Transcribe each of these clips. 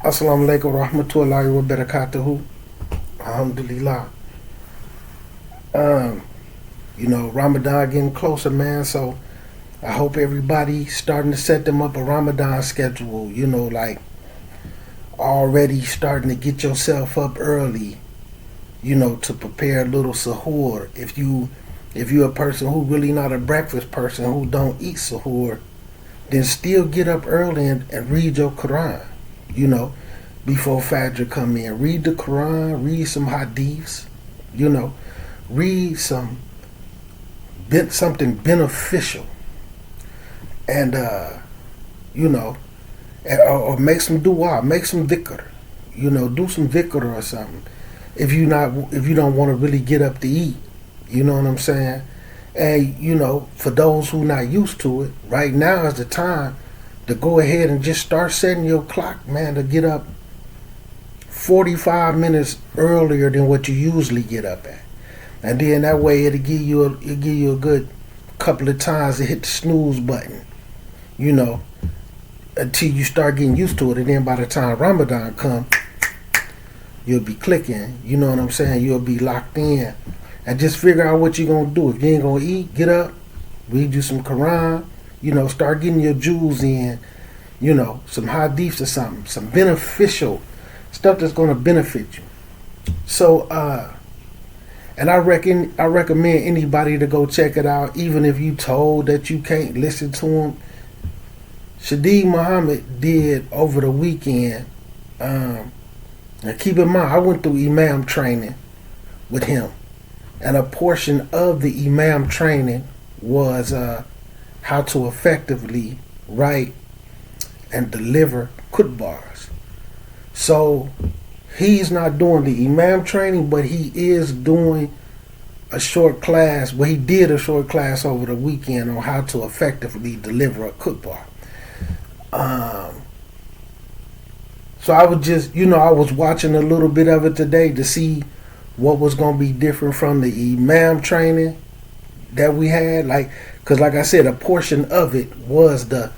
Assalamu alaikum wa rahmatullahi wa barakatuhu. Alhamdulillah. Um, Ramadan getting closer, man. So I hope everybody starting to set them up a Ramadan schedule. Like already starting to get yourself up early. To prepare a little sahur. If you're a person who really not a breakfast person who don't eat sahur, then still get up early and read your Quran. You know, before Fajr come in, read the Quran, read some hadiths. Read something beneficial, and or make some dua, make some dhikr. Do some dhikr or something. If you don't want to really get up to eat, you know what I'm saying. And for those who not used to it, right now is the time to go ahead and just start setting your clock, man, to get up 45 minutes earlier than what you usually get up at. And then that way it'll give you a good couple of times to hit the snooze button, until you start getting used to it. And then by the time Ramadan come, you'll be clicking, you know what I'm saying? You'll be locked in. And just figure out what you're going to do. If you ain't going to eat, get up, read you some Quran, start getting your jewels in, some hadiths or something, some beneficial stuff that's going to benefit you. So, and I recommend anybody to go check it out, even if you told that you can't listen to him. Shadeed Muhammad did over the weekend. Now keep in mind, I went through Imam training with him. And a portion of the Imam training was how to effectively write and deliver khutbahs. So he's not doing the Imam training, but he is doing a short class. Well, he did a short class over the weekend on how to effectively deliver a khutbah. So I was just, I was watching a little bit of it today to see what was going to be different from the Imam training that we had. Because like I said, a portion of it was the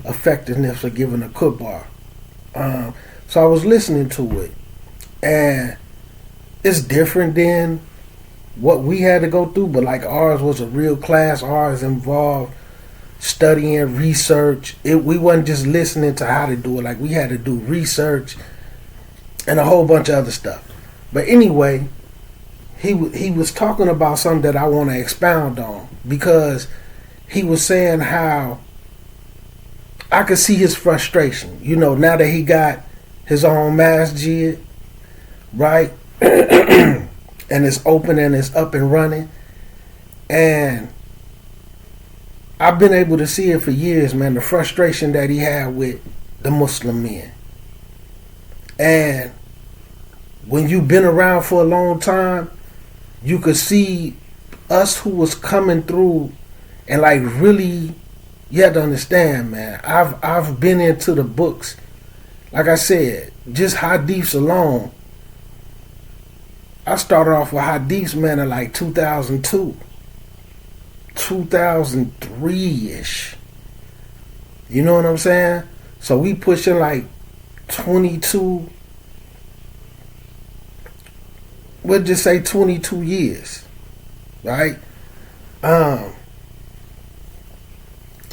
effectiveness of giving a khutbah. So I was listening to it, and it's different than what we had to go through, but like ours was a real class. Ours involved studying, research. We wasn't just listening to how to do it. Like, we had to do research and a whole bunch of other stuff. But anyway, he was talking about something that I want to expound on, because he was saying how I could see his frustration. Now that he got his own masjid, right? And it's open and it's up and running. And I've been able to see it for years, man, the frustration that he had with the Muslim men. And when you've been around for a long time, you could see us who was coming through, and like, really, you have to understand, man. I've been into the books. Like I said, just hadiths alone. I started off with hadiths, man, in like 2002, 2003-ish. You know what I'm saying? So we pushing like 22. We'll just say 22 years, right?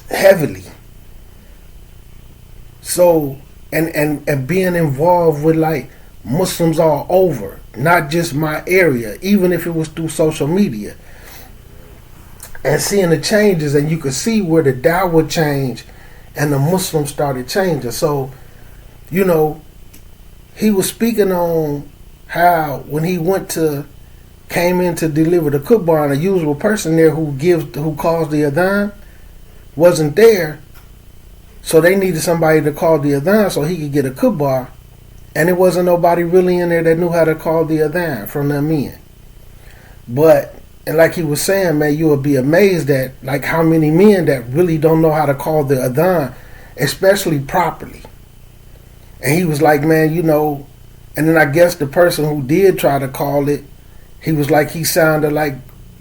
Heavily. So, and being involved with like Muslims all over, not just my area, even if it was through social media, and seeing the changes, and you could see where the dawah changed and the Muslims started changing. So, he was speaking on how when he came in to deliver the khutbah, and a usual person there who calls the adhan wasn't there, so they needed somebody to call the adhan so he could get a khutbah, and it wasn't nobody really in there that knew how to call the adhan from them men. And like he was saying, man, you would be amazed at like how many men that really don't know how to call the adhan, especially properly. And he was like, man, and then I guess the person who did try to call it, he was like, he sounded like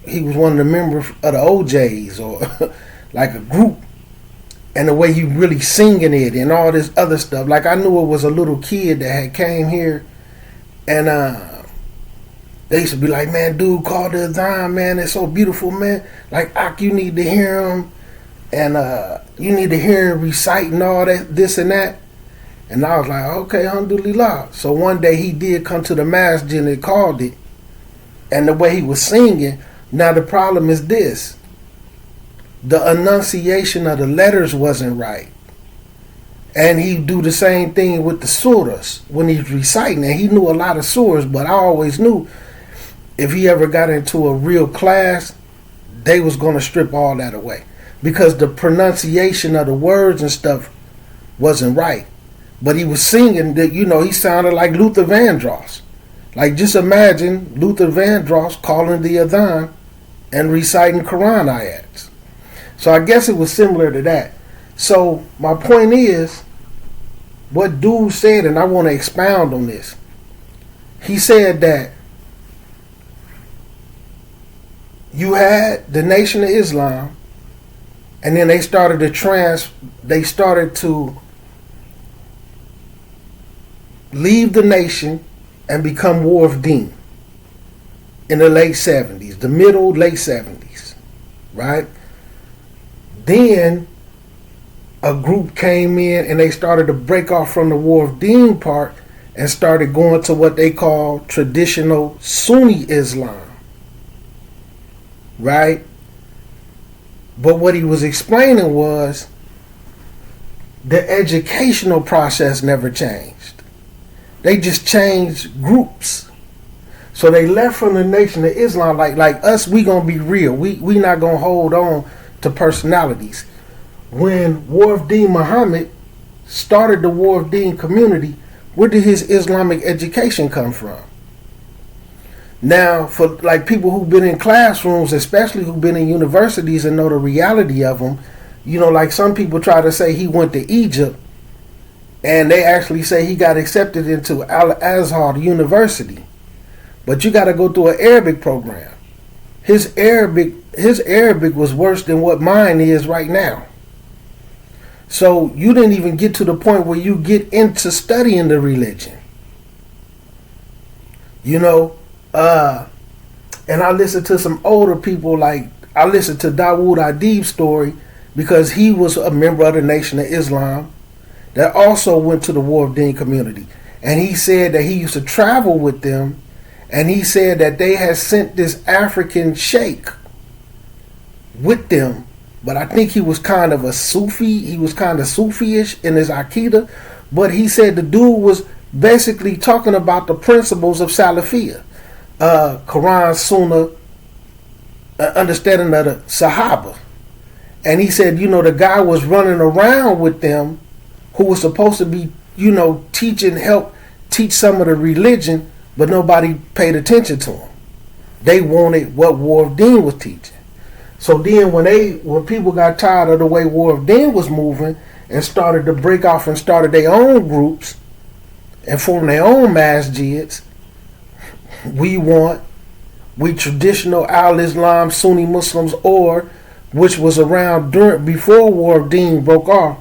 he was one of the members of the OJs or like a group. and the way he really singing it and all this other stuff. Like I knew it was a little kid that had came here, and they used to be like, man, dude, call the Adhan, man, it's so beautiful, man. Like, Ak, you need to hear him, and you need to hear him reciting all that, this and that. And I was like, okay, alhamdulillah. So one day he did come to the masjid and called it, and the way he was singing. Now the problem is this: the enunciation of the letters wasn't right. And he do the same thing with the surahs when he's reciting. And he knew a lot of surahs, but I always knew if he ever got into a real class, they was going to strip all that away. Because the pronunciation of the words and stuff wasn't right. But he was singing that, he sounded like Luther Vandross. Like, just imagine Luther Vandross calling the Adhan and reciting Quran ayats. So I guess it was similar to that. So my point is, what dude said, and I want to expound on this. He said that you had the Nation of Islam, and then they started to leave the nation and become War of Deen in the late 70s, the middle, late 70s, right? Then a group came in and they started to break off from the War of Deen part and started going to what they call traditional Sunni Islam, right? But what he was explaining was the educational process never changed. They just changed groups. So they left from the Nation of Islam, like us, we gonna be real. We not gonna hold on to personalities. When War of Deen Muhammad started the War of Deen community, where did his Islamic education come from? Now, for like people who've been in classrooms, especially who've been in universities and know the reality of them, like some people try to say he went to Egypt, and they actually say he got accepted into Al-Azhar University. But you got to go through an Arabic program. His Arabic was worse than what mine is right now. So you didn't even get to the point where you get into studying the religion. And I listened to some older people, like I listened to Dawood Adib's story, because he was a member of the Nation of Islam that also went to the War of Deen community. And he said that he used to travel with them, and he said that they had sent this African sheikh with them, but I think he was kind of a Sufi, he was kind of Sufi-ish in his Aqidah, but he said the dude was basically talking about the principles of Salafiyah, Quran, Sunnah, understanding of the Sahaba. And he said, the guy was running around with them who was supposed to be, help teach some of the religion, but nobody paid attention to him. They wanted what War of Deen was teaching. So then when people got tired of the way War of Deen was moving and started to break off and started their own groups and formed their own masjids, we traditional Al-Islam Sunni Muslims, or which was around before War of Deen broke off,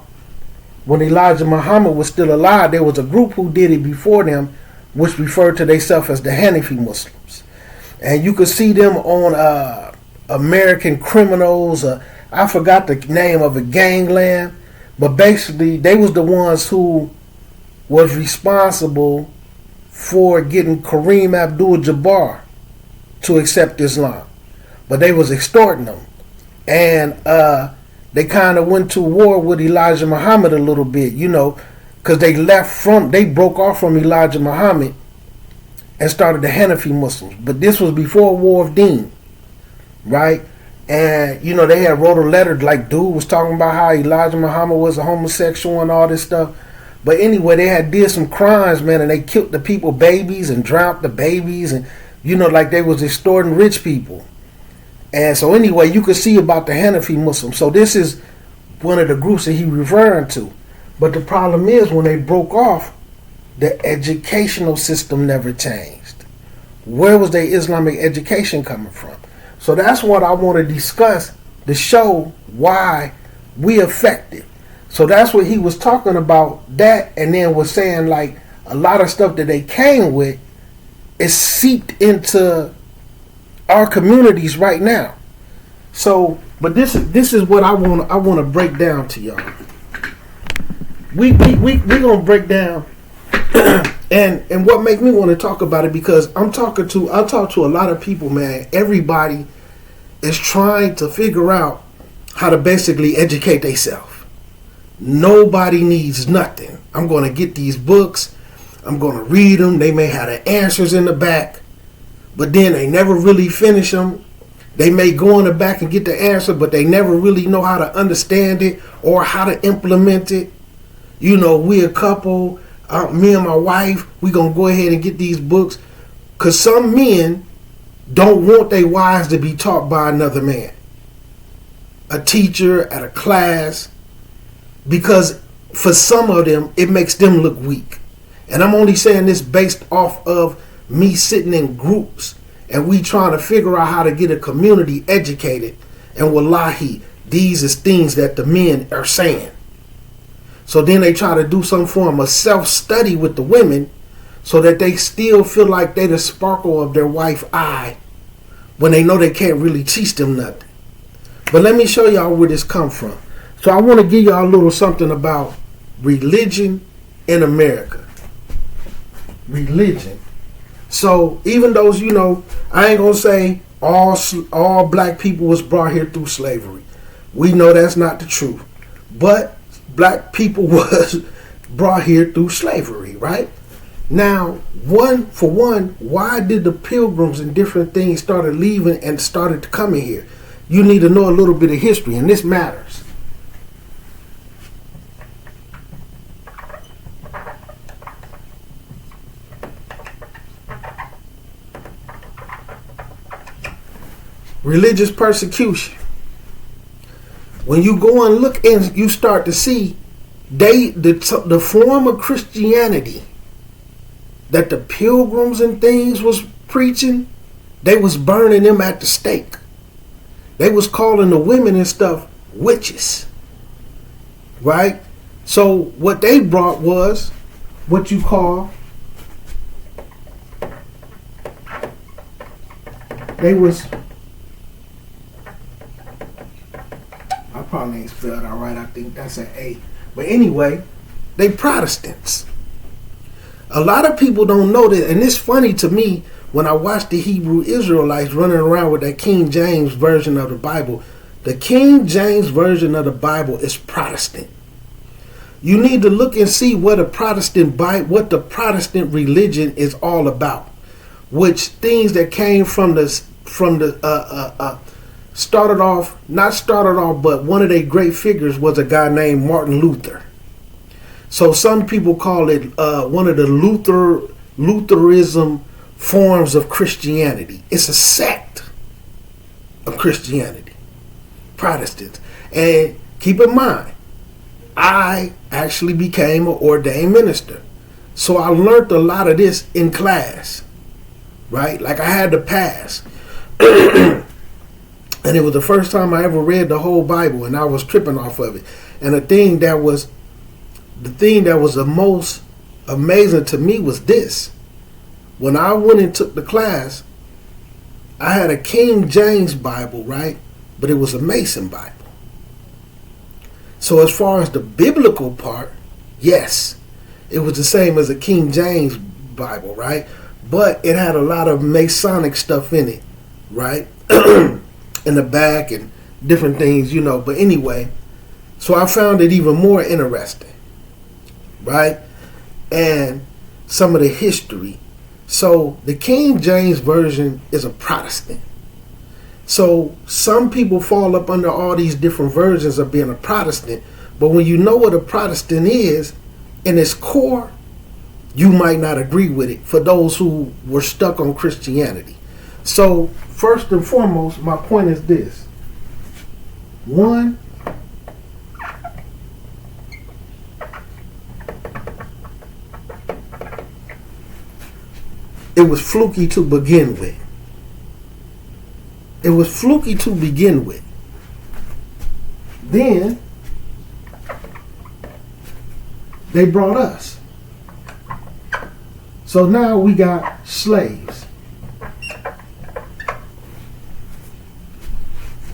when Elijah Muhammad was still alive, there was a group who did it before them, which referred to themselves as the Hanafi Muslims. And you could see them on American Criminals. I forgot the name of a gangland, but basically they was the ones who was responsible for getting Kareem Abdul-Jabbar to accept Islam. But they was extorting them. And they kind of went to war with Elijah Muhammad a little bit, because they broke off from Elijah Muhammad and started the Hanafi Muslims. But this was before War of Deen, right? And, they had wrote a letter, like dude was talking about how Elijah Muhammad was a homosexual and all this stuff. But anyway, they had did some crimes, man, and they killed the people babies and drowned the babies, and, like they was extorting rich people. And so anyway, you could see about the Hanafi Muslims. So this is one of the groups that he referring to. But the problem is when they broke off, the educational system never changed. Where was their Islamic education coming from? So that's what I want to discuss to show why we affected. So that's what he was talking about, that, and then was saying like a lot of stuff that they came with is seeped into our communities right now. So, but this is what I want to break down to y'all. We gonna break down, and what make me want to talk about it, because I talk to a lot of people, man. Everybody is trying to figure out how to basically educate themselves. Nobody needs nothing. I'm going to get these books. I'm going to read them. They may have the answers in the back, but then they never really finish them. They may go in the back and get the answer, but they never really know how to understand it or how to implement it. You know, we a couple, me and my wife, we going to go ahead and get these books, because some men don't want their wives to be taught by another man, a teacher at a class, because for some of them, it makes them look weak. And I'm only saying this based off of me sitting in groups and we trying to figure out how to get a community educated. And wallahi, these is things that the men are saying. So then they try to do some form of self-study with the women so that they still feel like they the sparkle of their wife's eye when they know they can't really teach them nothing. But let me show y'all where this come from. So I want to give y'all a little something about religion in America. Religion. So even though, you know, I ain't going to say all black people was brought here through slavery. We know that's not the truth. But black people was brought here through slavery, right? Now, why did the pilgrims and different things started leaving and started to come in here? You need to know a little bit of history, and this matters. Religious persecution. When you go and look and you start to see the form of Christianity that the pilgrims and things was preaching, they was burning them at the stake. They was calling the women and stuff witches. Right? So what they brought was what you call, I probably ain't spelled out right. I think that's an A. But anyway, they Protestants. A lot of people don't know that, and it's funny to me when I watch the Hebrew Israelites running around with that King James version of the Bible. The King James version of the Bible is Protestant. You need to look and see what the Protestant religion is all about. Which things that came from the but one of their great figures was a guy named Martin Luther. So some people call it one of the Lutheranism forms of Christianity. It's a sect of Christianity, Protestants. And keep in mind, I actually became an ordained minister. So I learned a lot of this in class, right? Like I had to pass. And it was the first time I ever read the whole Bible, and I was tripping off of it. And the thing that was the most amazing to me was this. When I went and took the class, I had a King James Bible, right? But it was a Mason Bible. So as far as the biblical part, yes, it was the same as a King James Bible, right? But it had a lot of Masonic stuff in it, right? In the back and different things, you know. But anyway, so I found it even more interesting, right? And some of the history. So the King James Version is a Protestant. So some people fall up under all these different versions of being a Protestant. But when you know what a Protestant is, in its core, you might not agree with it for those who were stuck on Christianity. So first and foremost, my point is this. One, it was fluky to begin with. It was fluky to begin with. Then They brought us. So now we got slaves.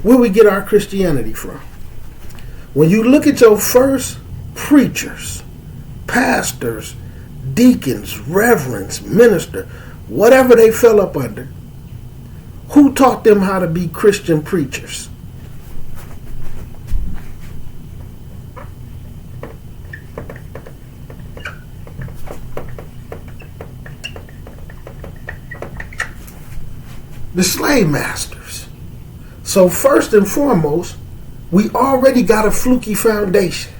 Where we get our Christianity from? When you look at your first preachers, pastors, deacons, reverends, minister, whatever they fell up under, who taught them how to be Christian preachers? The slave masters. So first and foremost, we already got a Flukey Foundation.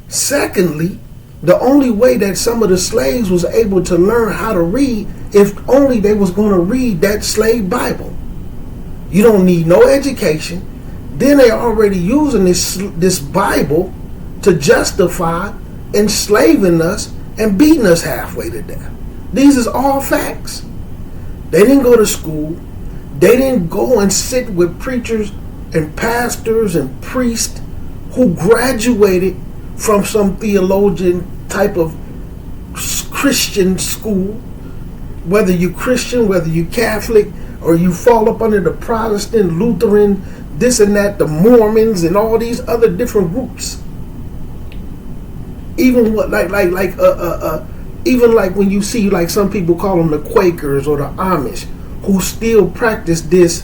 Secondly, the only way that some of the slaves was able to learn how to read, if only they was going to read that slave Bible. You don't need no education. Then they're already using this Bible to justify enslaving us and beating us halfway to death. These is all facts. They didn't go to school. They didn't go and sit with preachers and pastors and priests who graduated from some theologian type of Christian school. Whether you Christian, whether you Catholic, or you fall up under the Protestant, Lutheran, this and that, the Mormons and all these other different groups. Even what even like when you see like some people call them the Quakers or the Amish, who still practice this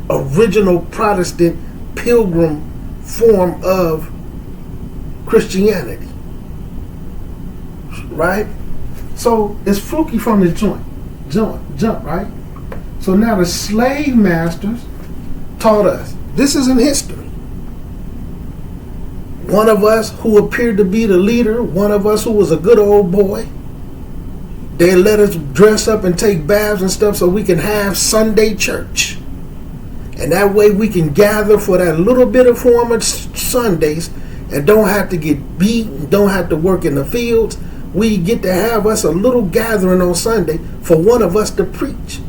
original Protestant pilgrim form of Christianity, right? So it's Flukey from the jump, right? So now the slave masters taught us. This is in history. One of us who appeared to be the leader, one of us who was a good old boy, they let us dress up and take baths and stuff so we can have Sunday church. And that way we can gather for that little bit of form of Sundays and don't have to get beat, don't have to work in the fields. We get to have us a little gathering on Sunday for one of us to preach.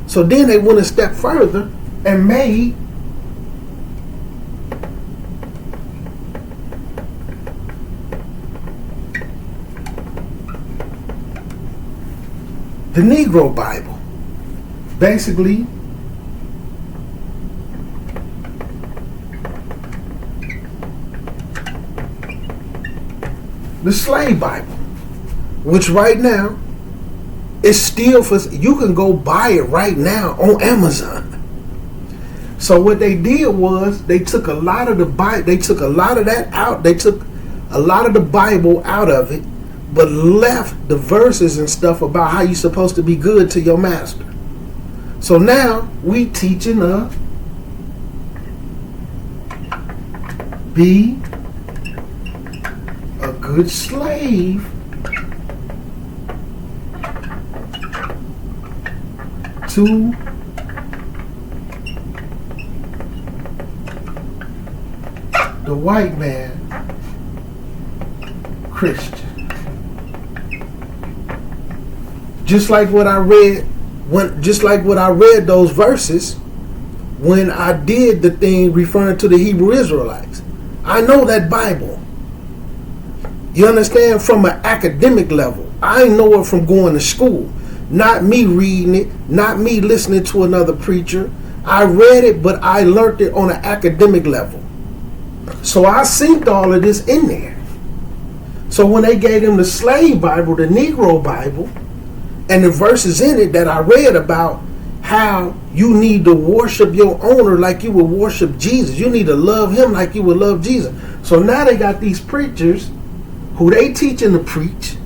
So then they went a step further and made the Negro Bible. Basically, the slave Bible, which right now is still for, you can go buy it right now on Amazon. So what they did was they took a lot of the Bible, they took a lot of that out, they took a lot of the Bible out of it, but left the verses and stuff about how you're supposed to be good to your master. So now we teaching be a good slave to the white man, Christian. Just like what I read, those verses when I did the thing referring to the Hebrew Israelites. I know that Bible. You understand? From an academic level. I know it from going to school. Not me reading it, not me listening to another preacher. I read it, but I learned it on an academic level. So I synced all of this in there. So when they gave them the slave Bible, the Negro Bible, and the verses in it that I read about how you need to worship your owner like you would worship Jesus. You need to love him like you would love Jesus. So now they got these preachers who they teaching to preach.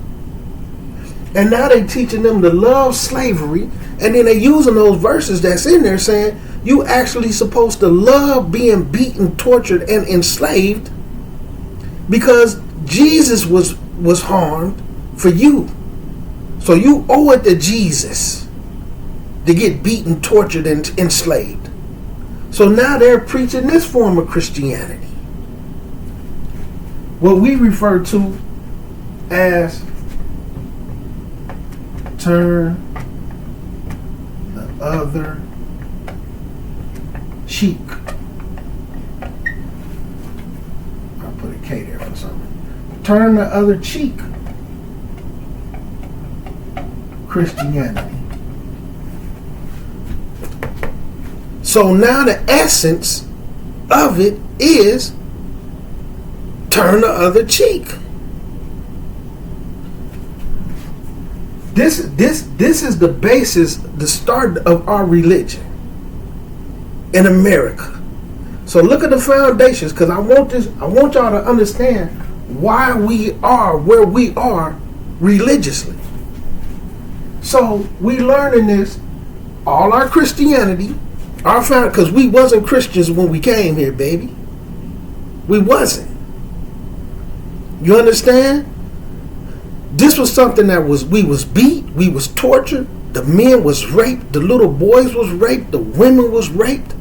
And now they teaching them to love slavery. And then they using those verses that's in there saying you actually supposed to love being beaten, tortured, and enslaved because Jesus was harmed for you. So you owe it to Jesus to get beaten, tortured, and enslaved. So now they're preaching this form of Christianity. What we refer to as turn the other cheek. I'll put a K there for something. turn the other cheek Christianity. So now the essence of it is turn the other cheek. This is the basis, the start of our religion in America. So look at the foundations, because I want y'all to understand why we are where we are religiously. So we learning this, all our Christianity, our found, because we wasn't Christians when we came here, baby. We wasn't. You understand? This was something that we was beat, we was tortured, the men was raped, the little boys was raped, the women was raped,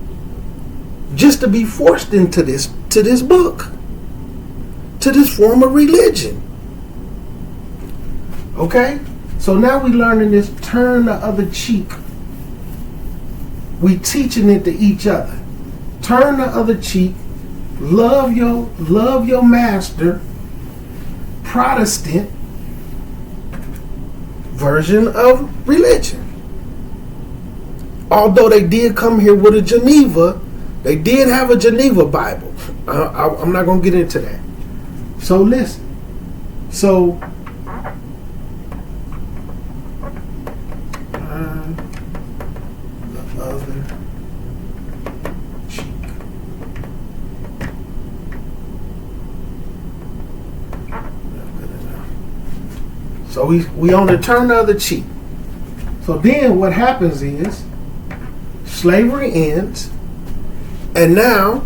just to be forced into this book, to this form of religion. Okay? So now we learning this, turn the other cheek. We teaching it to each other. Turn the other cheek, love your master, Protestant version of religion. Although they did come here with a Geneva, they did have a Geneva Bible. I'm not going to get into that. So listen. So the other cheek. So we on the turn the other cheek. So then what happens is slavery ends, and now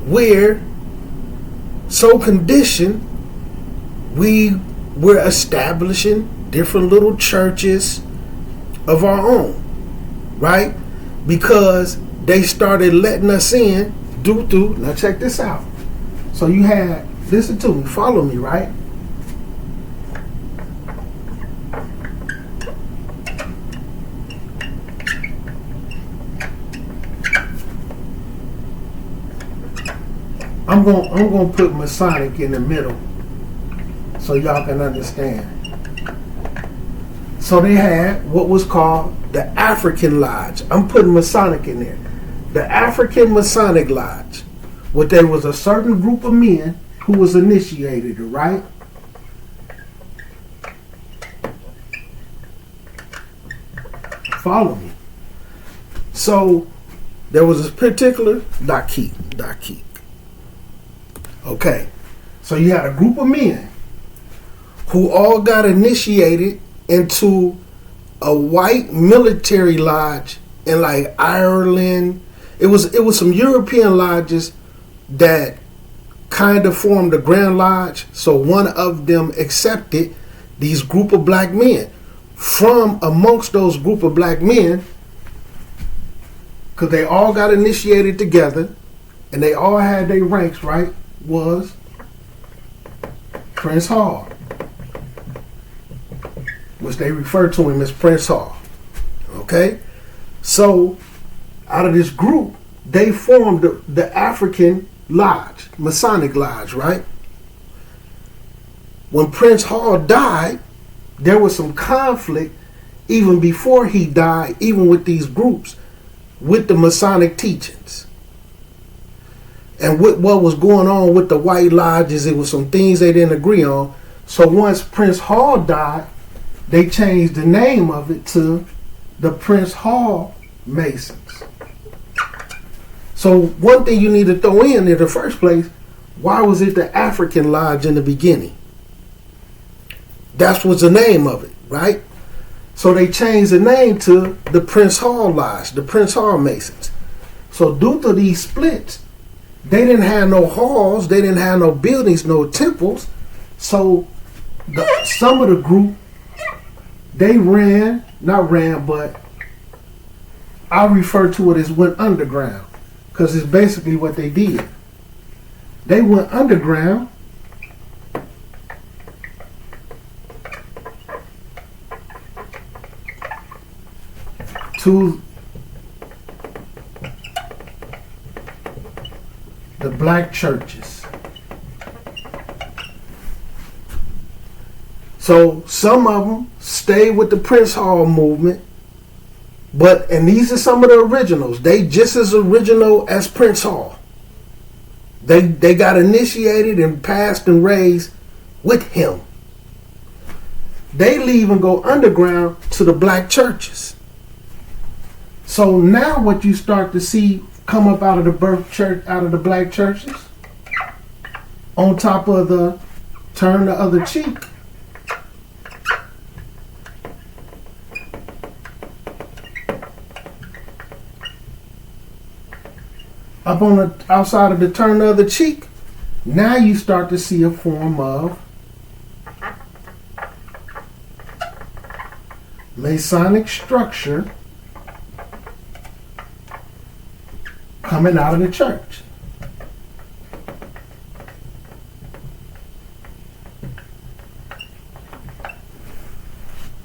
we're so conditioned, we're establishing different little churches of our own, right? Because they started letting us in due to, now check this out. So you had, listen to me, follow me, right? I'm gonna put Masonic in the middle so y'all can understand. So they had what was called the African Lodge. I'm putting Masonic in there. The African Masonic Lodge. What there was a certain group of men who was initiated, right? Follow me. So there was a particular Daki. Okay, so you had a group of men who all got initiated into a white military lodge in like Ireland. It was some European lodges that kind of formed a Grand Lodge. So one of them accepted these group of black men. From amongst those group of black men, because they all got initiated together and they all had their ranks, right? Was Prince Hall, which they refer to him as Prince Hall. Okay? So, out of this group, they formed the African Lodge, Masonic Lodge, right? When Prince Hall died, there was some conflict even before he died, even with these groups, with the Masonic teachings. And what was going on with the white lodges, it was some things they didn't agree on. So once Prince Hall died, they changed the name of it to the Prince Hall Masons. So one thing you need to throw in the first place, why was it the African Lodge in the beginning? That was the name of it, right? So they changed the name to the Prince Hall Lodge, the Prince Hall Masons. So due to these splits, they didn't have no halls, they didn't have no buildings, no temples. So some of the group, they but I refer to it as went underground, because it's basically what they did. They went underground to the black churches. So some of them stayed with the Prince Hall movement, and these are some of the originals. They just as original as Prince Hall. They got initiated and passed and raised with him. They leave and go underground to the black churches. So now what you start to see come up out of the black churches, on top of the turn the other cheek, up on the outside of the turn the other cheek, now you start to see a form of Masonic structure coming out of the church.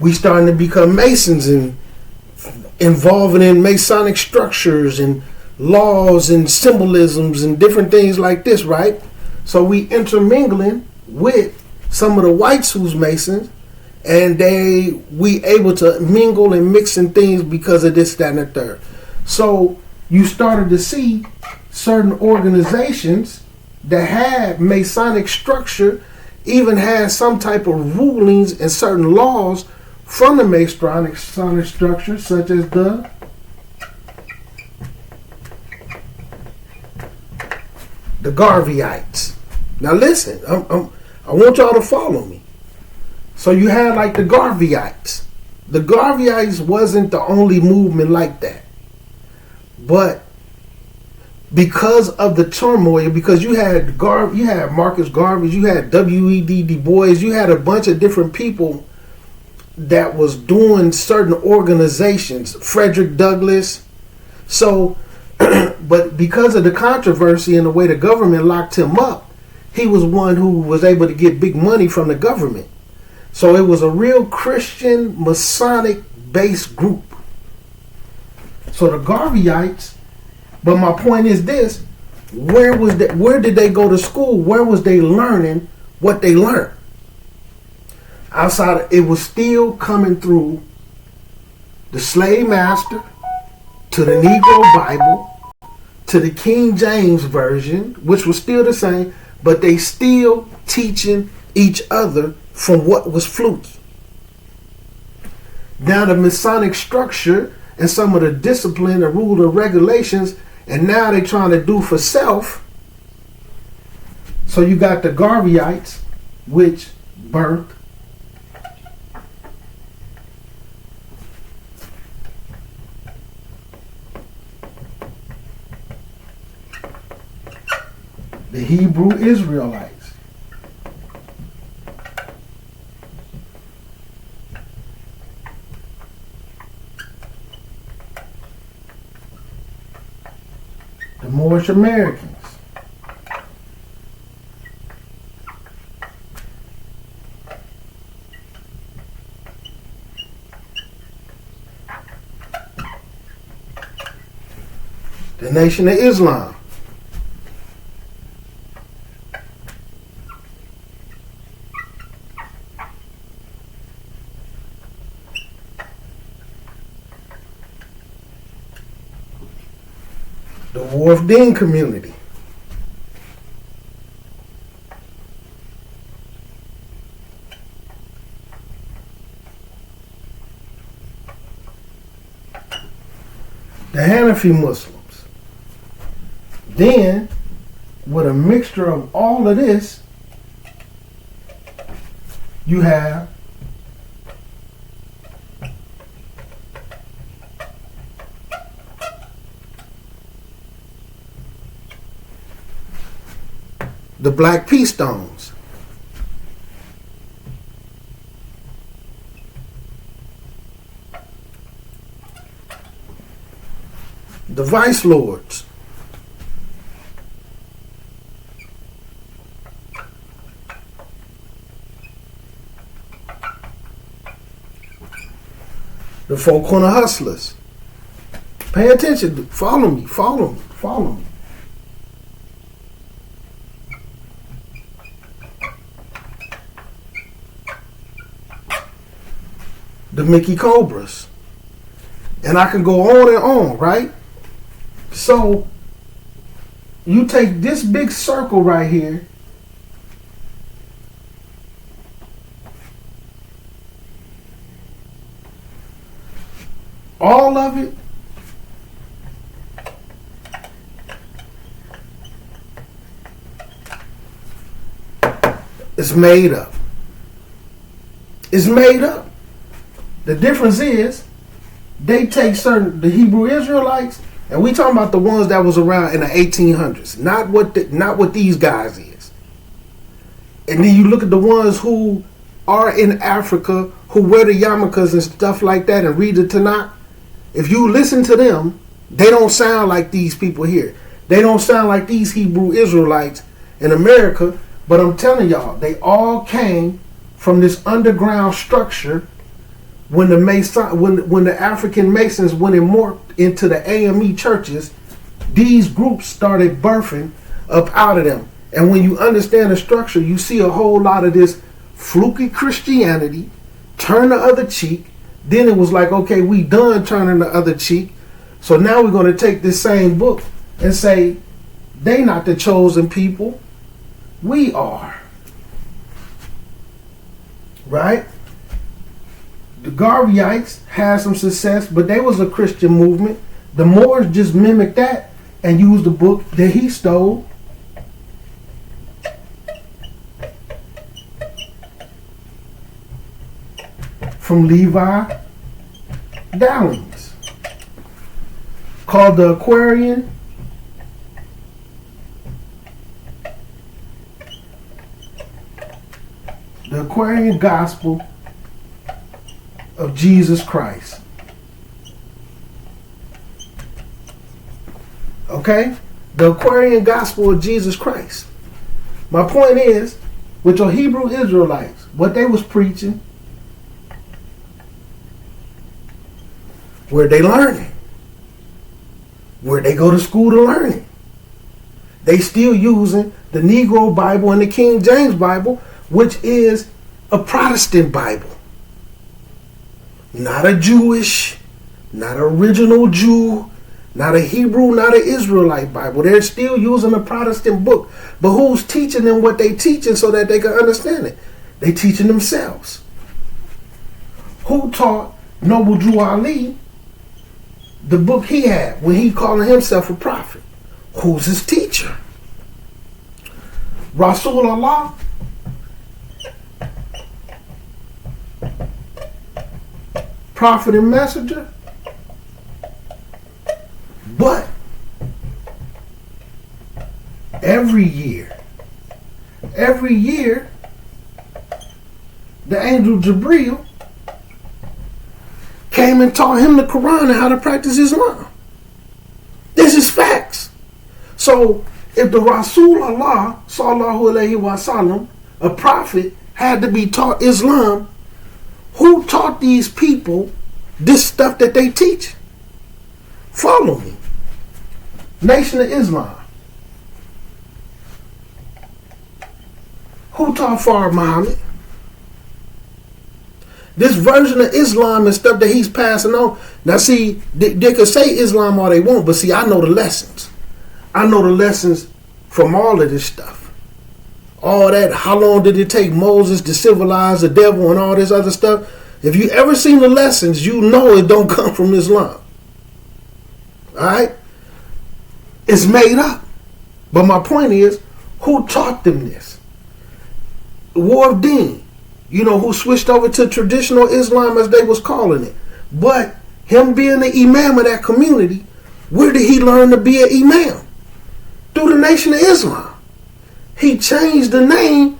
We starting to become Masons and involving in Masonic structures and laws and symbolisms and different things like this, right? So we intermingling with some of the whites who's Masons, and we able to mingle and mix in things because of this, that, and the third. So you started to see certain organizations that had Masonic structure, even had some type of rulings and certain laws from the Masonic structure, such as the Garveyites. Now listen, I want y'all to follow me. So you had like the Garveyites. The Garveyites wasn't the only movement like that. But because of the turmoil, because you had Marcus Garvey, you had W.E.B. Du Bois, you had a bunch of different people that was doing certain organizations, Frederick Douglass. So, but because of the controversy and the way the government locked him up, he was one who was able to get big money from the government. So it was a real Christian Masonic based group. So the Garveyites, but my point is this, where did they go to school? Where was they learning what they learned? Outside, it was still coming through the slave master, to the Negro Bible, to the King James Version, which was still the same, but they still teaching each other from what was Flukey. Now the Masonic structure and some of the discipline, the rule and regulations, and now they're trying to do for self. So you got the Garveyites, which birthed the Hebrew Israelites. The Moorish Americans. The Nation of Islam. The Wharf Dean community. The Hanafi Muslims. Then, with a mixture of all of this, you have the Black Peace Stones. The Vice Lords. The Four Corner Hustlers. Pay attention. Follow me. Follow me. Follow me. the Mickey Cobras. And I can go on and on, right? So you take this big circle right here, all of it is made up. It's made up. The difference is they take the Hebrew Israelites, and we talking about the ones that was around in the 1800s, not what these guys is. And then you look at the ones who are in Africa, who wear the yarmulkes and stuff like that and read the Tanakh. If you listen to them, they don't sound like these people here. They don't sound like these Hebrew Israelites in America. But I'm telling y'all, they all came from this underground structure when the African Masons went and morphed into the AME churches. These groups started birthing up out of them. And when you understand the structure, you see a whole lot of this fluky Christianity, turn the other cheek. Then it was like, okay, we done turning the other cheek. So now we're going to take this same book and say, they not the chosen people. We are. Right? The Garveyites had some success, but they was a Christian movement. The Moors just mimicked that and used the book that he stole. From Levi Dowlings, called the Aquarian Gospel of Jesus Christ. Okay? The Aquarian Gospel of Jesus Christ. My point is, with your Hebrew Israelites, what they was preaching, where they learn it, where they go to school to learn it. They still using the Negro Bible and the King James Bible, which is a Protestant Bible. Not a Jewish, not an original Jew, not a Hebrew, not an Israelite Bible. They're still using a Protestant book. But who's teaching them what they teaching so that they can understand it? They teaching themselves. Who taught Noble Drew Ali the book he had when he calling himself a prophet? Who's his teacher? Rasulullah. Prophet and messenger. But every year, the angel Jibreel came and taught him the Quran and how to practice Islam. This is facts. So if the Rasulullah sallallahu alaihi wasallam, a prophet, had to be taught Islam, who taught these people this stuff that they teach? Follow me. Nation of Islam. Who taught Fard Muhammad? This version of Islam and stuff that he's passing on. Now see, they could say Islam all they want, but see, I know the lessons. I know the lessons from all of this stuff. All that, how long did it take Moses to civilize the devil and all this other stuff? If you ever seen the lessons, you know it don't come from Islam. Alright? It's made up. But my point is, who taught them this? War of Deen. You know, who switched over to traditional Islam as they was calling it. But him being the imam of that community, where did he learn to be an imam? Through the Nation of Islam. He changed the name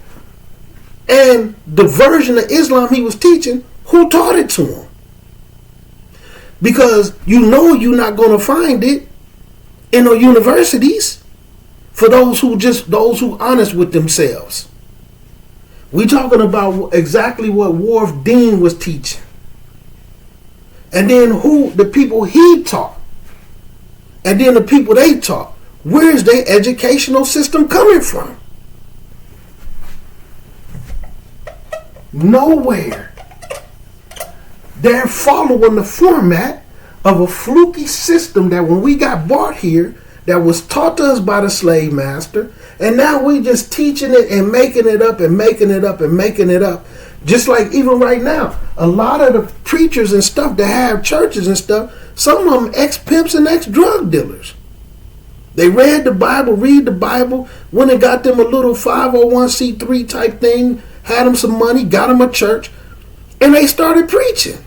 and the version of Islam he was teaching. Who taught it to him? Because you know you're not going to find it in no universities for those who honest with themselves. We talking about exactly what War of Deen was teaching. And then who the people he taught. And then the people they taught. Where's their educational system coming from? Nowhere. They're following the format of a fluky system that when we got brought here, that was taught to us by the slave master, and now we just teaching it and making it up and making it up and making it up. Just like even right now, a lot of the preachers and stuff that have churches and stuff, some of them ex-pimps and ex-drug dealers. They read the Bible, went and got them a little 501c3 type thing, had them some money, got them a church, and they started preaching.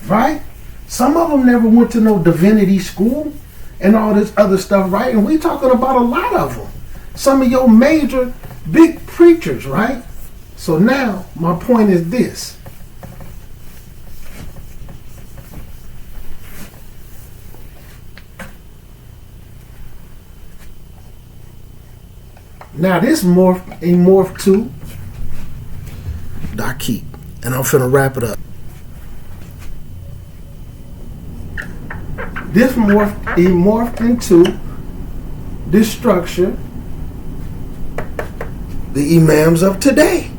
Right? Some of them never went to no divinity school and all this other stuff, right? And we talking about a lot of them. Some of your major big preachers, right? So now my point is this. Now this morphed to I keep, and I'm finna wrap it up. This morphed into this structure, the imams of today.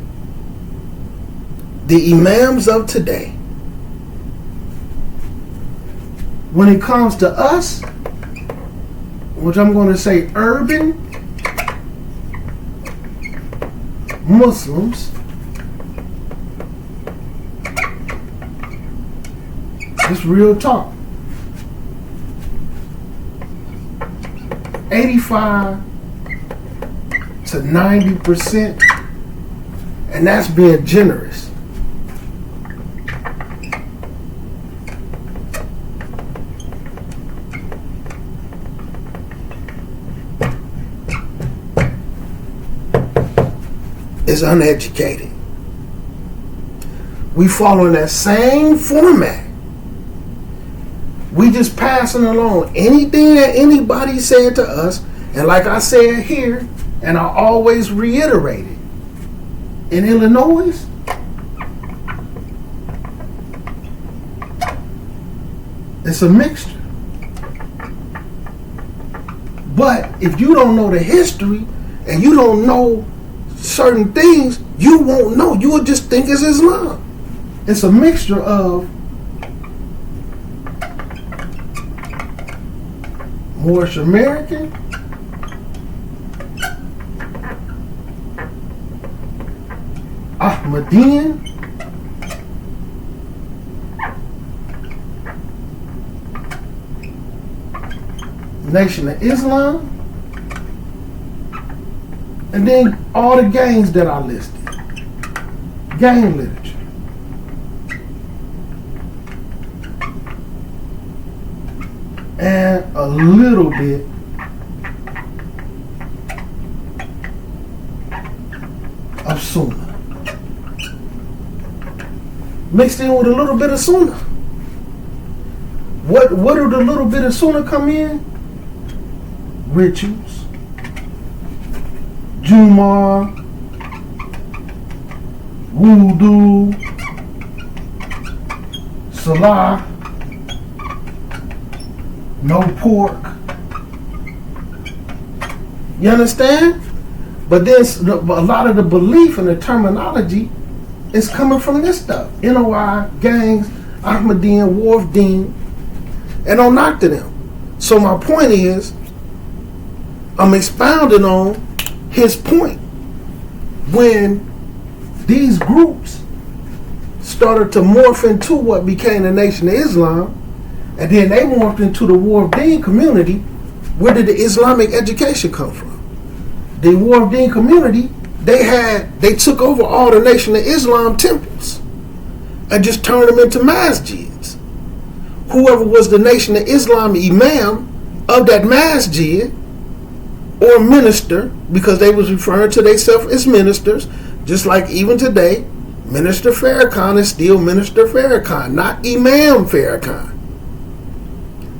The imams of today. When it comes to us, which I'm going to say urban Muslims, it's real talk. 85 to 90%, and that's being generous. Is uneducated. We following that same format. We just passing along anything that anybody said to us, and like I said here, and I always reiterate it, in Illinois, it's a mixture. But if you don't know the history and you don't know certain things, you won't know. You will just think it's Islam. It's a mixture of Moorish American, Ahmadiyyan, Nation of Islam, and then all the gangs that I listed. Gang literature. And a little bit of Sunnah. Mixed in with a little bit of Sunnah. What do the little bit of Sunnah come in? Rituals, Jumu'ah, Wudu, Salah, no pork. You understand? But then a lot of the belief and the terminology is coming from this stuff. NOI, gangs, Ahmadiyyan, Wharf Dean, and don't knock to them. So my point is, I'm expounding on his point. When these groups started to morph into what became the Nation of Islam, and then they morphed into the Wharf Dean community, where did the Islamic education come from? The Wharf Dean community, they took over all the Nation of Islam temples and just turned them into masjids. Whoever was the Nation of Islam imam of that masjid, or minister, because they was referring to themselves as ministers, just like even today, Minister Farrakhan is still Minister Farrakhan, not Imam Farrakhan.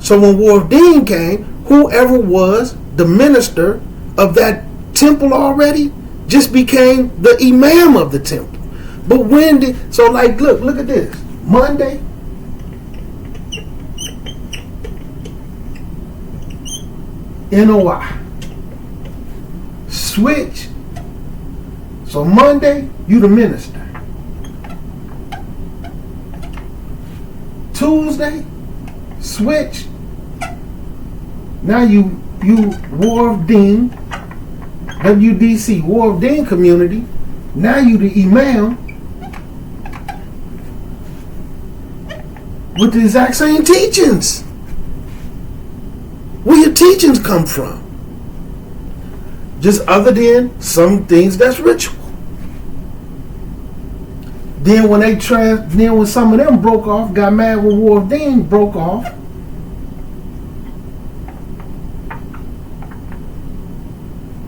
So when Wharf Dean came, whoever was the minister of that temple already just became the imam of the temple. But when did, so like look at this. Monday, NOI. Switch So Monday, you the minister. Tuesday, switch. Now you Wharf Dean, WDC, Wharf Dean community. Now you the imam with the exact same teachings. Where your teachings come from? Just other than some things that's ritual. Then when some of them broke off, got mad with Wharf Dean, broke off.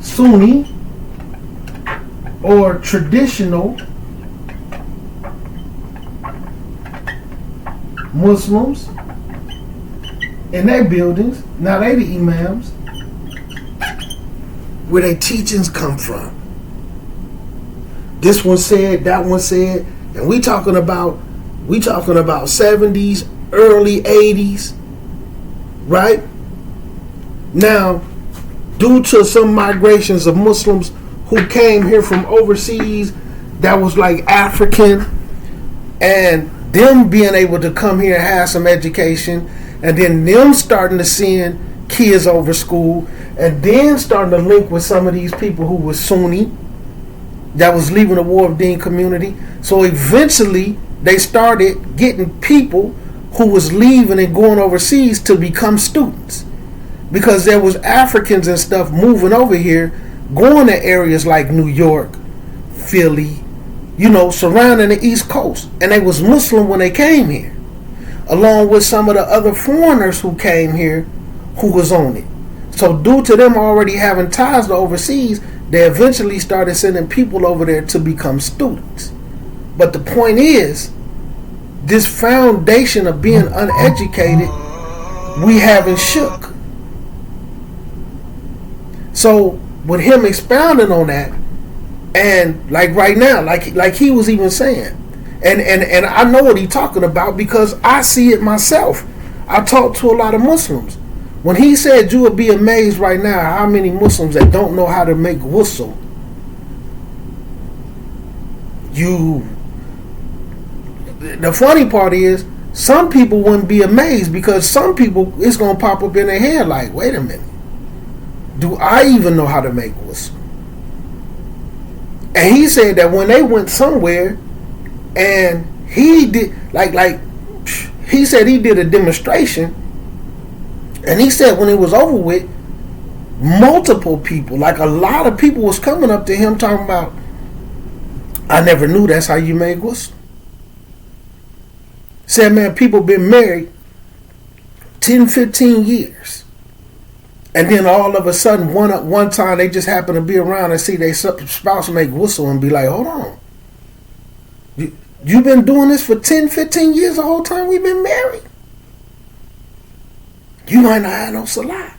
Sunni or traditional Muslims in their buildings, now they the imams. Where their teachings come from. This one said, that one said, and we talking about 70s, early 80s, right? Now, due to some migrations of Muslims who came here from overseas that was like African, and them being able to come here and have some education, and then them starting to send kids over school, and then starting to link with some of these people who were Sunni that was leaving the Wharf Dean community. So eventually they started getting people who was leaving and going overseas to become students, because there was Africans and stuff moving over here, going to areas like New York, Philly, surrounding the East Coast, and they was Muslim when they came here, along with some of the other foreigners who came here who was on it. So due to them already having ties to overseas, they eventually started sending people over there to become students. But the point is, this foundation of being uneducated, we haven't shook. So with him expounding on that, and like right now, like he was even saying, and I know what he's talking about because I see it myself. I talk to a lot of Muslims. When he said, you would be amazed right now how many Muslims that don't know how to make ghusl. The funny part is, some people wouldn't be amazed, because some people, it's going to pop up in their head like, wait a minute, do I even know how to make ghusl? And he said that when they went somewhere, and he did, he said he did a demonstration, and he said when it was over with, multiple people, like a lot of people was coming up to him talking about, I never knew that's how you made ghusl. Said, man, people been married 10, 15 years. And then all of a sudden, one time they just happen to be around and see their spouse make ghusl and be like, hold on. You been doing this for 10, 15 years the whole time we've been married? You might not have no salah.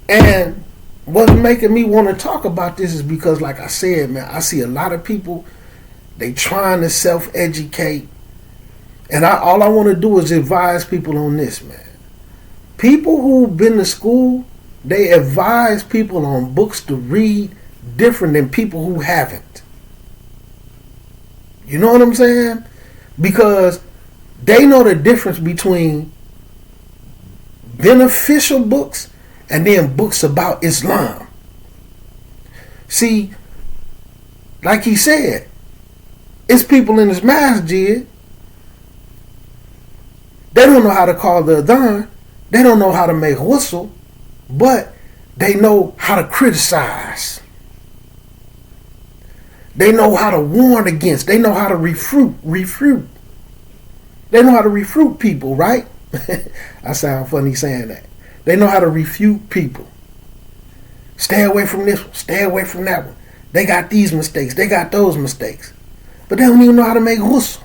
And what's making me want to talk about this is because, like I said, man, I see a lot of people, they trying to self-educate. And all I want to do is advise people on this, man. People who've been to school, they advise people on books to read different than people who haven't. You know what I'm saying? Because they know the difference between beneficial books and then books about Islam. See, like he said, it's people in this masjid, they don't know how to call the adhan, they don't know how to make ghusl, but they know how to criticize. They know how to warn against. They know how to refute. They know how to refute people, right? I sound funny saying that. They know how to refute people. Stay away from this one. Stay away from that one. They got these mistakes. They got those mistakes. But they don't even know how to make ghusl.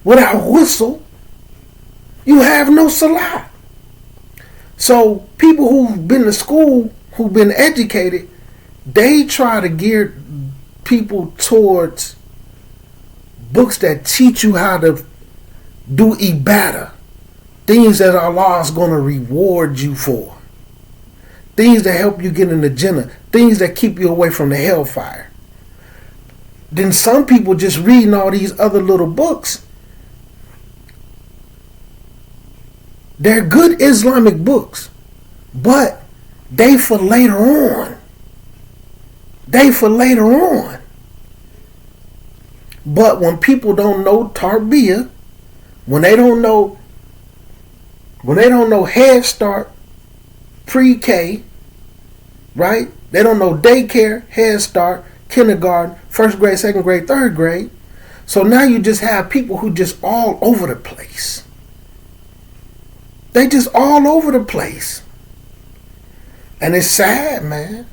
Without ghusl, you have no salah. So people who've been to school, who've been educated, they try to gear people towards books that teach you how to do ibadah, things that Allah is going to reward you for, things that help you get an agenda, things that keep you away from the hellfire. Then some people just reading all these other little books. They're good Islamic books, but they for later on. But when people don't know tarbiyah, when they don't know Head Start, pre-K, right? They don't know daycare, Head Start, kindergarten, first grade, second grade, third grade. So now you just have people who just all over the place. They just all over the place. And it's sad, man.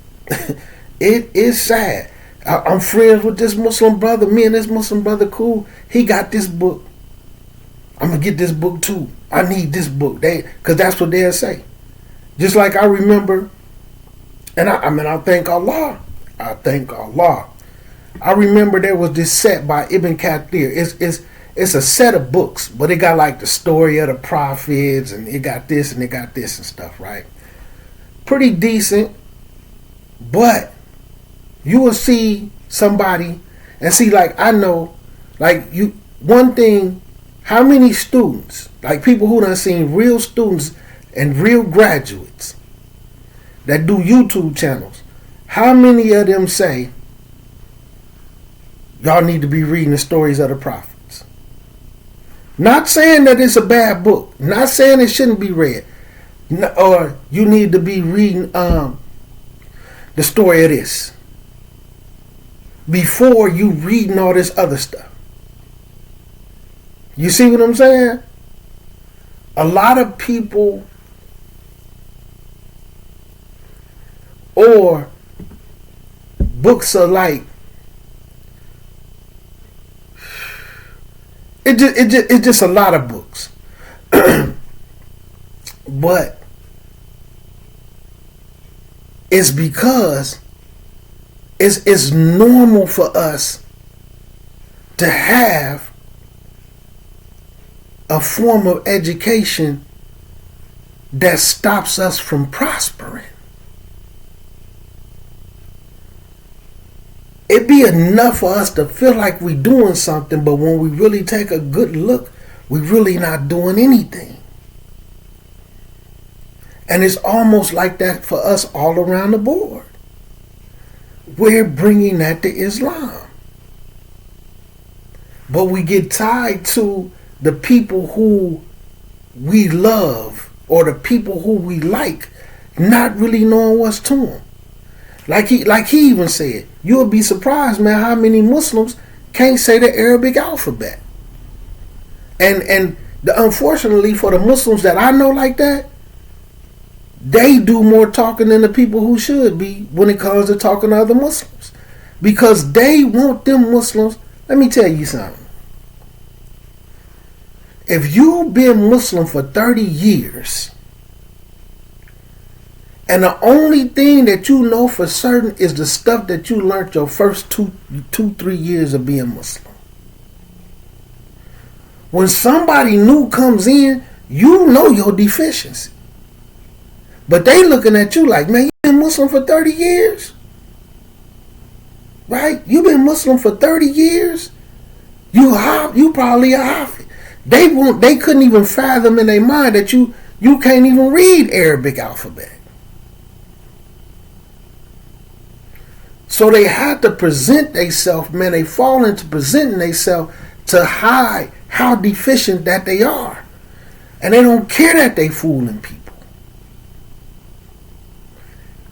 It is sad. I'm friends with this Muslim brother. Me and this Muslim brother cool. He got this book. I'm going to get this book too. I need this book. Because that's what they'll say. Just like I remember, and I thank Allah. I thank Allah. I remember there was this set by Ibn Kathir. It's a set of books, but it got like the story of the prophets, and it got this and it got this and stuff, right? Pretty decent, but you will see somebody and see, like, I know, like, one thing, how many students, like people who done seen real students and real graduates that do YouTube channels, how many of them say y'all need to be reading the stories of the prophets? Not saying that it's a bad book, not saying it shouldn't be read, or you need to be reading the story of this before you reading all this other stuff. You see what I'm saying? A lot of people, or books are like, it's just a lot of books. But it's because it's normal for us to have a form of education that stops us from prospering. It'd be enough for us to feel like we're doing something, but when we really take a good look, we're really not doing anything. And it's almost like that for us all around the board. We're bringing that to Islam. But we get tied to the people who we love or the people who we like, not really knowing what's to them. Like he even said, you'll be surprised, man, how many Muslims can't say the Arabic alphabet. And unfortunately for the Muslims that I know like that, they do more talking than the people who should be when it comes to talking to other Muslims. Because they want them Muslims. Let me tell you something. If you've been Muslim for 30 years, and the only thing that you know for certain is the stuff that you learned your first 3 years of being Muslim. When somebody new comes in, you know your deficiency. But they looking at you like, man, you been Muslim for 30 years? Right? You been Muslim for 30 years? You probably a Hafiz. They couldn't even fathom in their mind that you can't even read Arabic alphabet. So they had to present themselves, man. They fall into presenting themselves to hide how deficient that they are. And they don't care that they fooling people.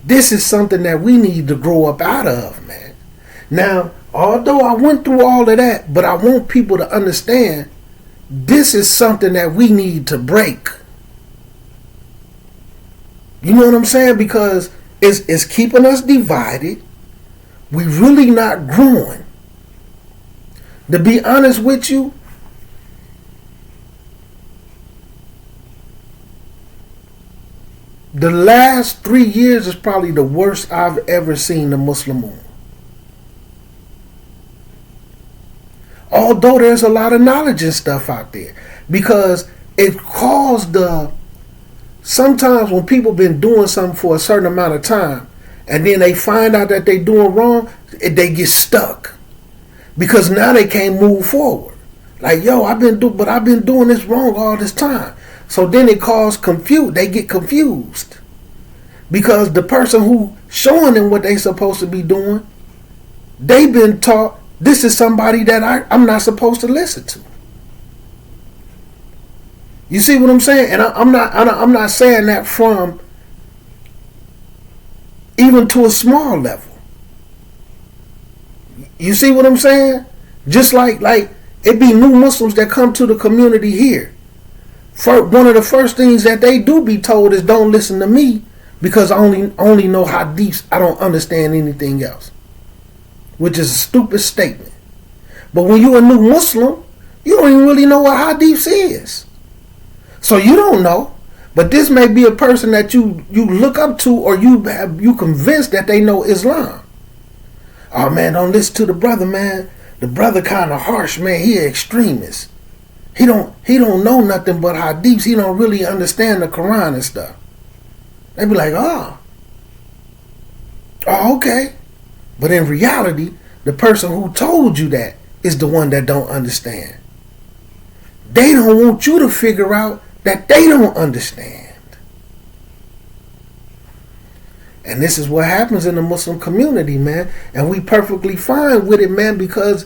This is something that we need to grow up out of, man. Now, although I went through all of that, but I want people to understand this is something that we need to break. You know what I'm saying? Because it's keeping us divided. We really not growing. To be honest with you, the last 3 years is probably the worst I've ever seen the Muslim Ummah. Although there's a lot of knowledge and stuff out there, because it caused the sometimes when people been doing something for a certain amount of time, and then they find out that they doing wrong, they get stuck because now they can't move forward. Like, yo, I've been doing this wrong all this time. So then it causes confusion. They get confused because the person who showing them what they supposed to be doing, they've been taught this is somebody that I'm not supposed to listen to. You see what I'm saying? And I'm not saying that from even to a small level. You see what I'm saying? Just like it be new Muslims that come to the community here. One of the first things that they do be told is don't listen to me because I only know hadiths. I don't understand anything else, which is a stupid statement. But when you're a new Muslim, you don't even really know what hadiths is. So you don't know. But this may be a person that you look up to, or you convinced that they know Islam. Oh man, don't listen to the brother, man. The brother kind of harsh, man. He an extremist. He don't know nothing but hadiths. He don't really understand the Quran and stuff. They be like, oh, okay. But in reality, the person who told you that is the one that don't understand. They don't want you to figure out that they don't understand. And this is what happens in the Muslim community, man. And we perfectly fine with it, man, because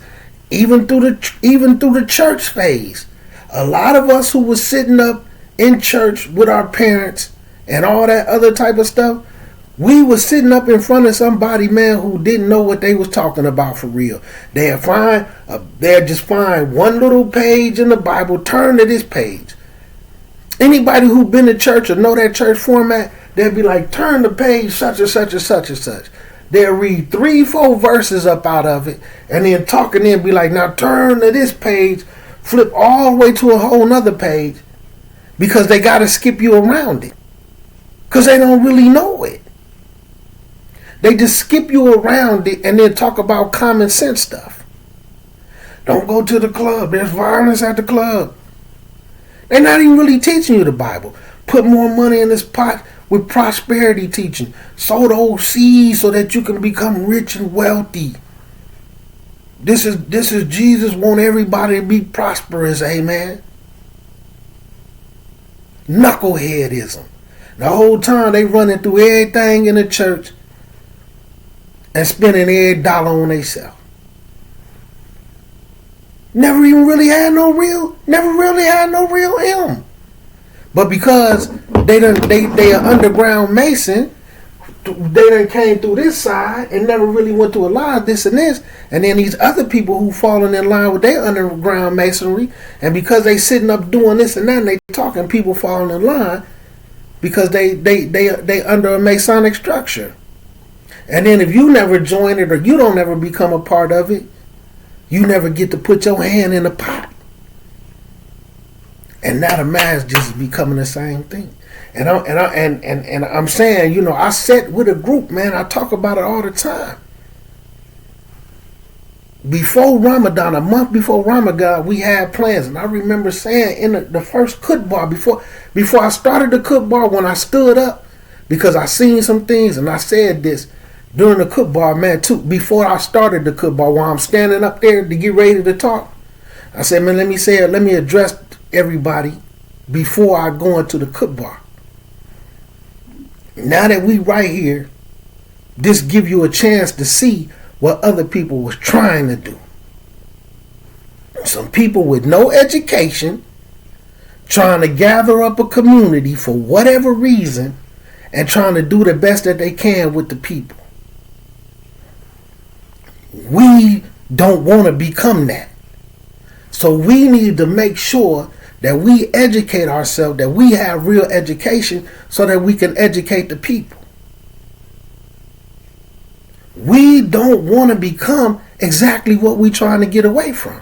even through the church phase, a lot of us who was sitting up in church with our parents and all that other type of stuff, we was sitting up in front of somebody, man, who didn't know what they was talking about for real. They'd just find one little page in the Bible, turn to this page. Anybody who been to church or know that church format, they'd be like, turn the page such and such and such and such. They'll read 3-4 verses up out of it and then talk and then be like, now turn to this page, flip all the way to a whole nother page, because they got to skip you around it because they don't really know it. They just skip you around it and then talk about common sense stuff. Don't go to the club. There's violence at the club. They're not even really teaching you the Bible. Put more money in this pot with prosperity teaching. Sow those seeds so that you can become rich and wealthy. This is Jesus want everybody to be prosperous, amen. Knuckleheadism. The whole time they running through everything in the church and spending every dollar on themselves. Never really had no real M. But because they an underground Mason, they done came through this side and never really went to a lot of this and this. And then these other people who falling in line with their underground masonry, and because they sitting up doing this and that, and they talking, people falling in line because they under a Masonic structure. And then if you never join it or you don't ever become a part of it, you never get to put your hand in the pot. And now the mass just is becoming the same thing. And I'm saying, you know, I sat with a group, man. I talk about it all the time. Before Ramadan, a month before Ramadan, we had plans. And I remember saying in the first khutbah, before I started the khutbah, when I stood up, because I seen some things and I said this during the khutbah, man, too, before I started the khutbah, while I'm standing up there to get ready to talk, I said, man, let me address everybody before I go into the khutbah. Now that we right here, this give you a chance to see what other people was trying to do. Some people with no education trying to gather up a community for whatever reason and trying to do the best that they can with the people. We don't want to become that. So we need to make sure that we educate ourselves, that we have real education so that we can educate the people. We don't want to become exactly what we're trying to get away from.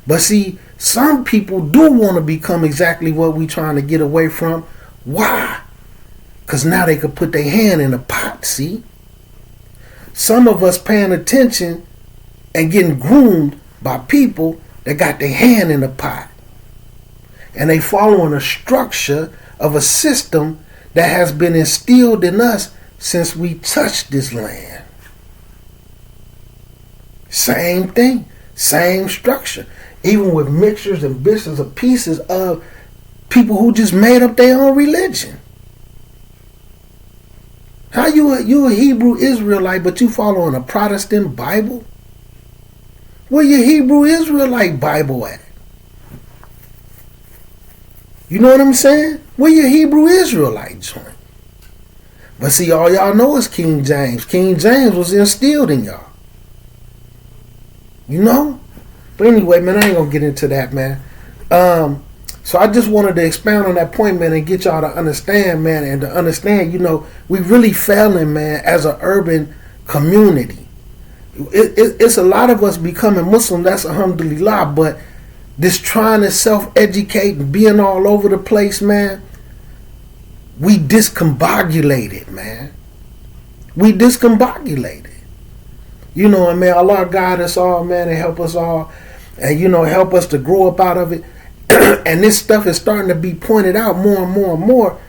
But see, some people do want to become exactly what we're trying to get away from. Why? Because now they could put their hand in the pot, see? Some of us paying attention and getting groomed by people that got their hand in the pot. And they following a structure of a system that has been instilled in us since we touched this land. Same thing, same structure. Even with mixtures and bits and pieces of people who just made up their own religion. How you a Hebrew Israelite, but you following a Protestant Bible? Where your Hebrew Israelite Bible at? You know what I'm saying? Where your Hebrew Israelite joint? But see, all y'all know is King James. King James was instilled in y'all. You know? But anyway, man, I ain't gonna get into that, man. So I just wanted to expound on that point, man, and get y'all to understand, man, and to understand, we really failing, man, as an urban community. It's a lot of us becoming Muslim, that's alhamdulillah, but this trying to self-educate and being all over the place, man, we discombobulated, man. We discombobulated. And man, Allah guide us all, man, and help us all, and, help us to grow up out of it. And this stuff is starting to be pointed out more and more and more.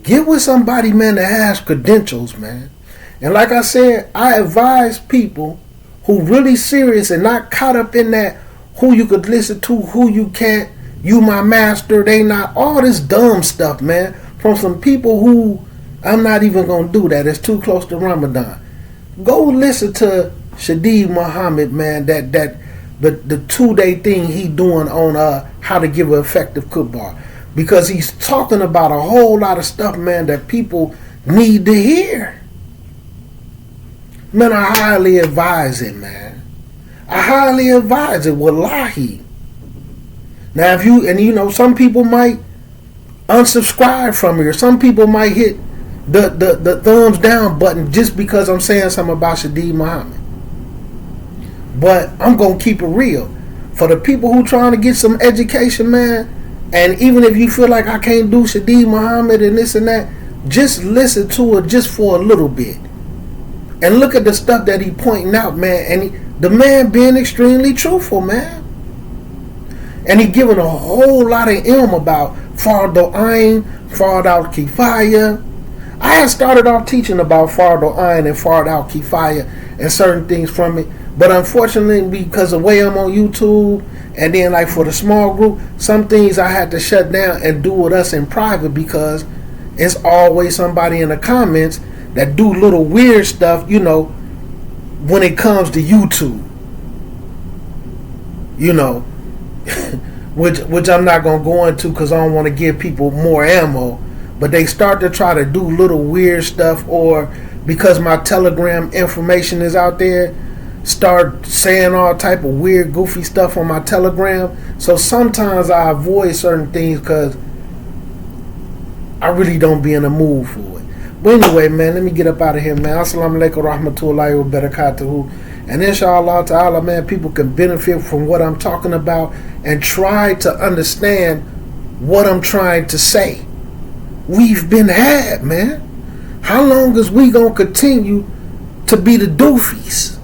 Get with somebody, man, that has credentials, man. And like I said, I advise people who really serious and not caught up in that who you could listen to, who you can't, you my master, they not, all this dumb stuff, man, from some people who, I'm not even going to do that. It's too close to Ramadan. Go listen to Shadid Muhammad, man, the 2-day thing he doing on how to give an effective khutbah, because he's talking about a whole lot of stuff, man, that people need to hear. Man, I highly advise it, man. I highly advise it, wallahi. Now, if some people might unsubscribe from me, or some people might hit the thumbs down button just because I'm saying something about Shadid Muhammad. But I'm going to keep it real. For the people who trying to get some education, man, and even if you feel like I can't do Shadid Muhammad and this and that, just listen to it just for a little bit. And look at the stuff that he pointing out, man. And the man being extremely truthful, man. And he giving a whole lot of ilm about Fardo Ain, Fard al-Kifaya. I had started off teaching about Fardo Ain and Fard al-Kifaya and certain things from it. But unfortunately, because of the way I'm on YouTube, and then like for the small group, some things I had to shut down and do with us in private, because it's always somebody in the comments that do little weird stuff, when it comes to YouTube. Which I'm not going to go into because I don't want to give people more ammo. But they start to try to do little weird stuff, or because my Telegram information is out there, start saying all type of weird, goofy stuff on my Telegram. So sometimes I avoid certain things because I really don't be in the mood for it. But anyway, man, let me get up out of here, man. Assalamu alaikum rahmatullahi wa barakatuhu. And inshallah ta'ala, man, people can benefit from what I'm talking about and try to understand what I'm trying to say. We've been had, man. How long is we gonna continue to be the doofies?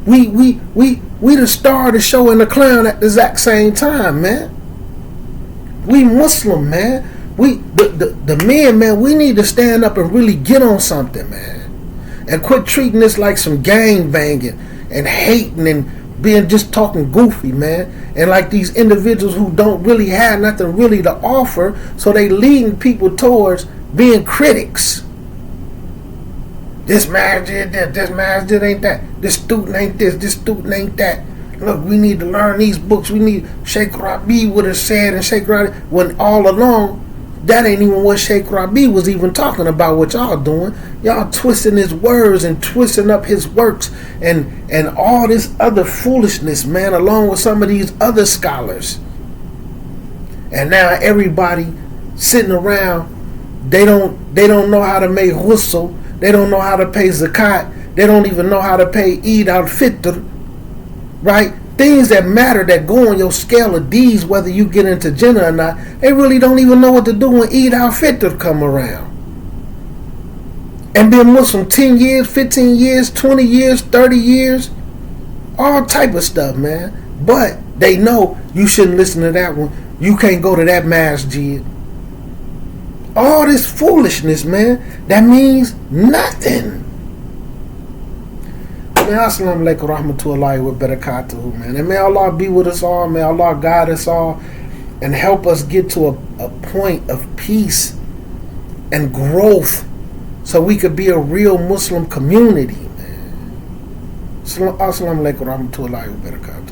We the star of the show and the clown at the exact same time, man. We Muslim, man. The men, man, we need to stand up and really get on something, man. And quit treating this like some gang banging and hating and being just talking goofy, man. And like these individuals who don't really have nothing really to offer, so they leading people towards being critics. This masjid ain't that. This student ain't this student ain't that. Look, we need to learn these books. We need, Sheikh Rabi would have said, and Sheikh Rabi, when all along, that ain't even what Sheikh Rabi was even talking about, what y'all doing. Y'all twisting his words and twisting up his works and all this other foolishness, man, along with some of these other scholars. And now everybody sitting around, they don't know how to make ghusl. They don't know how to pay zakat. They don't even know how to pay Eid al-Fitr. Right? Things that matter, that go on your scale of D's, whether you get into Jannah or not, they really don't even know what to do when Eid al-Fitr come around. And been Muslim 10 years, 15 years, 20 years, 30 years, all type of stuff, man. But they know you shouldn't listen to that one. You can't go to that masjid. All this foolishness, man, that means nothing. Man, assalamu alaikum rahmatullahi wa barakatuhu, man. And may Allah be with us all. May Allah guide us all and help us get to a point of peace and growth so we could be a real Muslim community, man. Assalamu alaikum rahmatullahi wa barakatuh.